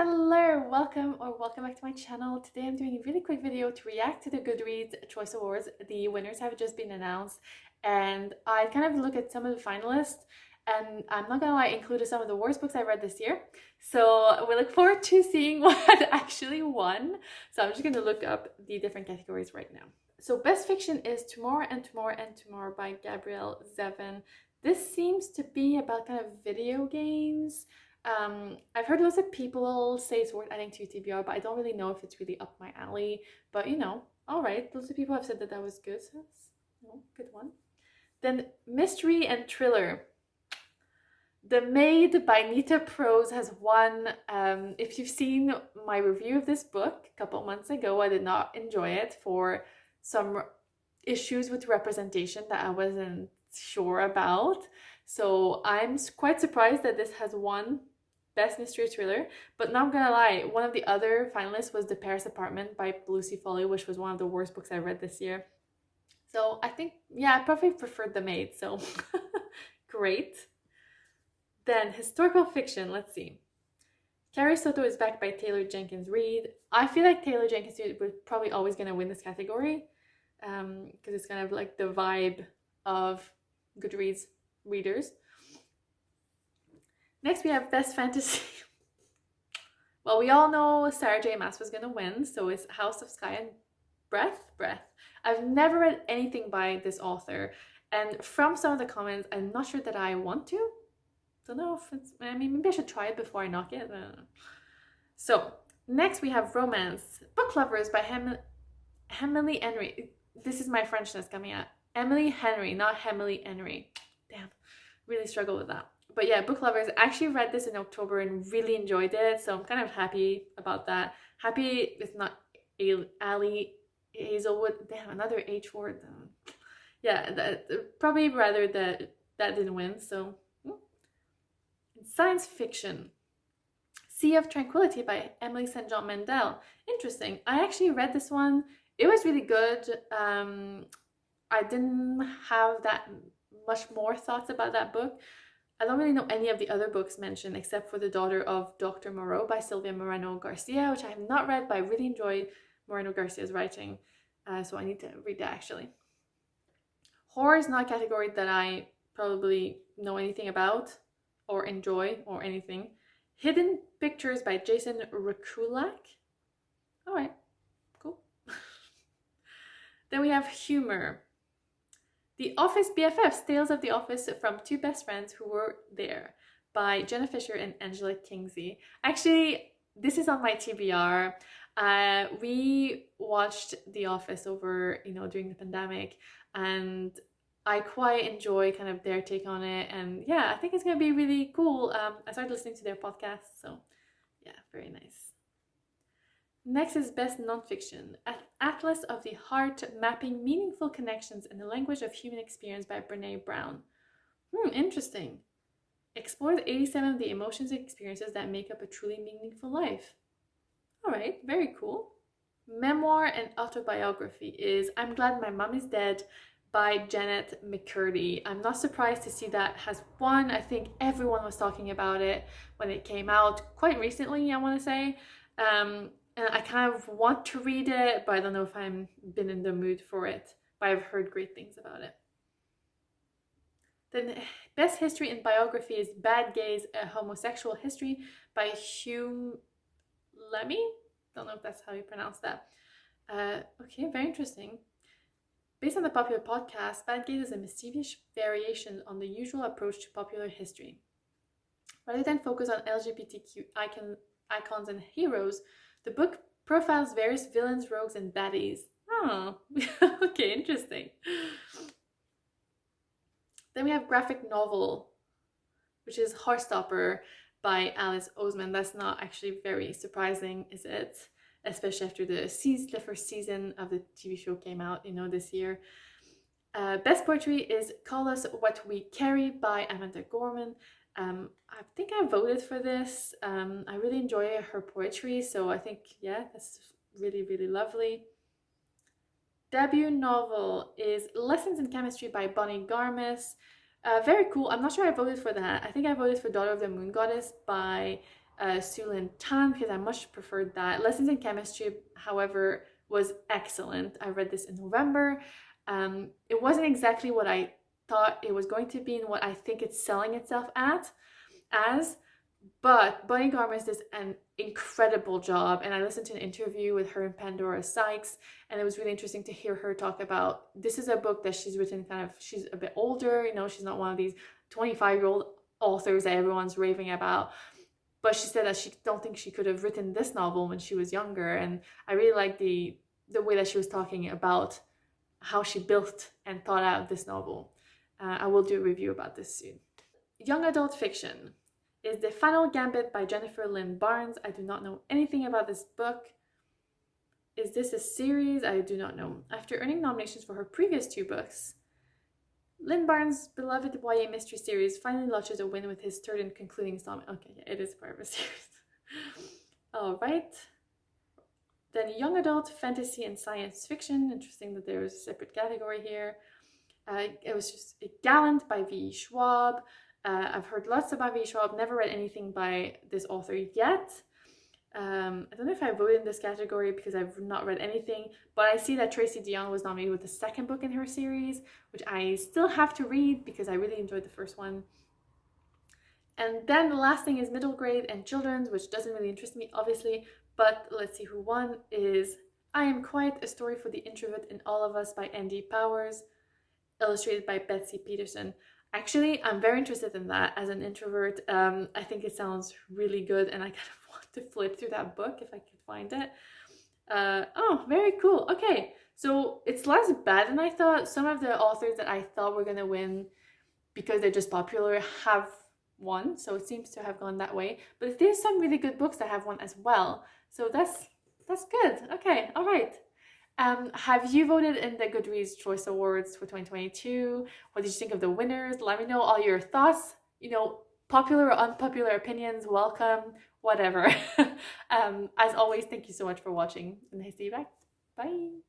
Hello, welcome back to my channel. Today I'm doing a really quick video to react to the Goodreads Choice Awards. The winners have just been announced and I kind of look at some of the finalists, and I'm not gonna lie, included some of the worst books I read this year. So we look forward to seeing what actually won. So I'm just gonna look up the different categories right now. So Best Fiction is Tomorrow and Tomorrow and Tomorrow by Gabrielle Zevin. This seems to be about kind of video games. I've heard lots of people say it's worth adding to your TBR, but I don't really know if it's really up my alley. But all right, lots of people have said that that was good, so it's good one. Then Mystery and Thriller. The Maid by Nita Prose has won. If you've seen my review of this book a couple months ago, I did not enjoy it for some issues with representation that I wasn't sure about. So I'm quite surprised that this has won Best Mystery Thriller. But not gonna lie, one of the other finalists was The Paris Apartment by Lucy Foley, which was one of the worst books I read this year. So I think, yeah, I probably preferred The Maid, so great. Then historical fiction, let's see. Carrie Soto is Back by Taylor Jenkins Reid. I feel like Taylor Jenkins Reid was probably always gonna win this category because it's kind of like the vibe of Goodreads readers. Next we have Best Fantasy. Well, we all know Sarah J. Maas was gonna win, so it's House of Sky and Breath. I've never read anything by this author, and from some of the comments, I'm not sure that I want to. Don't know if it's, maybe I should try it before I knock it. I don't know. So next we have Romance, Book Lovers by Emily Henry. This is my Frenchness coming out. Emily Henry, not Emily Henry. Damn, really struggle with that. But yeah, Book Lovers. I actually read this in October and really enjoyed it, so I'm kind of happy about that. Happy it's not Ali Hazelwood. Damn, another H word. Yeah, probably rather that didn't win. So science fiction. Sea of Tranquility by Emily St. John Mandel. Interesting. I actually read this one. It was really good. I didn't have that much more thoughts about that book. I don't really know any of the other books mentioned except for The Daughter of Dr. Moreau by Sylvia Moreno Garcia, which I have not read, but I really enjoy Moreno Garcia's writing. So I need to read that actually. Horror is not a category that I probably know anything about or enjoy or anything. Hidden Pictures by Jason Rekulak. All right, cool. Then we have humor. The Office BFFs, Tales of the Office from Two Best Friends Who Were There by Jenna Fisher and Angela Kingsley. Actually, this is on my TBR. We watched The Office over, during the pandemic, and I quite enjoy kind of their take on it. And yeah, I think it's going to be really cool. I started listening to their podcast, so yeah, very nice. Next is Best Nonfiction, Atlas of the Heart, Mapping Meaningful Connections in the Language of Human Experience by Brené Brown. Interesting. Explores 87 of the emotions and experiences that make up a truly meaningful life. All right, very cool. Memoir and autobiography is I'm Glad My Mom Is Dead by Janet McCurdy. I'm not surprised to see that has won. I think everyone was talking about it when it came out quite recently, I want to say. And I kind of want to read it, but I don't know if I've been in the mood for it. But I've heard great things about it. Then Best History and Biography is Bad Gays, A Homosexual History by Hugh Lemmy. Don't know if that's how you pronounce that. Okay, very interesting. Based on the popular podcast, Bad Gays is a mischievous variation on the usual approach to popular history. Rather than focus on LGBTQ icons and heroes, the book profiles various villains, rogues, and baddies. Oh, okay, interesting. Then we have graphic novel, which is Heartstopper by Alice Oseman. That's not actually very surprising, is it? Especially after the first season of the TV show came out, this year. Best poetry is Call Us What We Carry by Amanda Gorman. I think I voted for this. I really enjoy her poetry, so I think, yeah, that's really, really lovely. Debut novel is Lessons in Chemistry by Bonnie Garmis. Very cool. I'm not sure I voted for that. I think I voted for Daughter of the Moon Goddess by Sulin Tan because I much preferred that. Lessons in Chemistry, however, was excellent. I read this in November. It wasn't exactly what I thought it was going to be and what I think it's selling itself as, but Bunny Garmis does an incredible job. And I listened to an interview with her and Pandora Sykes, and it was really interesting to hear her talk about this is a book that she's written she's a bit older, she's not one of these 25-year-old authors that everyone's raving about. But she said that she don't think she could have written this novel when she was younger. And I really like the way that she was talking about how she built and thought out this novel. I will do a review about this soon. Young adult fiction is The Final Gambit by Jennifer Lynn Barnes. I do not know anything about this book. Is this a series? I do not know. After earning nominations for her previous 2 books, Lynn Barnes' beloved YA mystery series finally notches a win with his third and concluding installment. Okay, yeah, it is part of a series. All right. Then young adult fantasy and science fiction. Interesting that there is a separate category here. It was just Gallant by V. Schwab. I've heard lots about V. Schwab, never read anything by this author yet. I don't know if I voted in this category because I've not read anything, but I see that Tracy Dion was nominated with the second book in her series, which I still have to read because I really enjoyed the first one. And then the last thing is middle grade and children's, which doesn't really interest me, obviously, but let's see who won. Is I Am Quite, A Story for the Introvert in All of Us by Andy Powers, illustrated by Betsy Peterson. Actually, I'm very interested in that as an introvert. I think it sounds really good, and I kind of want to flip through that book if I could find it. Oh, very cool. Okay, so it's less bad than I thought. Some of the authors that I thought were going to win because they're just popular have won, so it seems to have gone that way. But there's some really good books that have won as well, so that's good. Okay, all right. Have you voted in the Goodreads Choice Awards for 2022? What did you think of the winners? Let me know all your thoughts. Popular or unpopular opinions, welcome, whatever. As always, thank you so much for watching, and I see you back. Bye.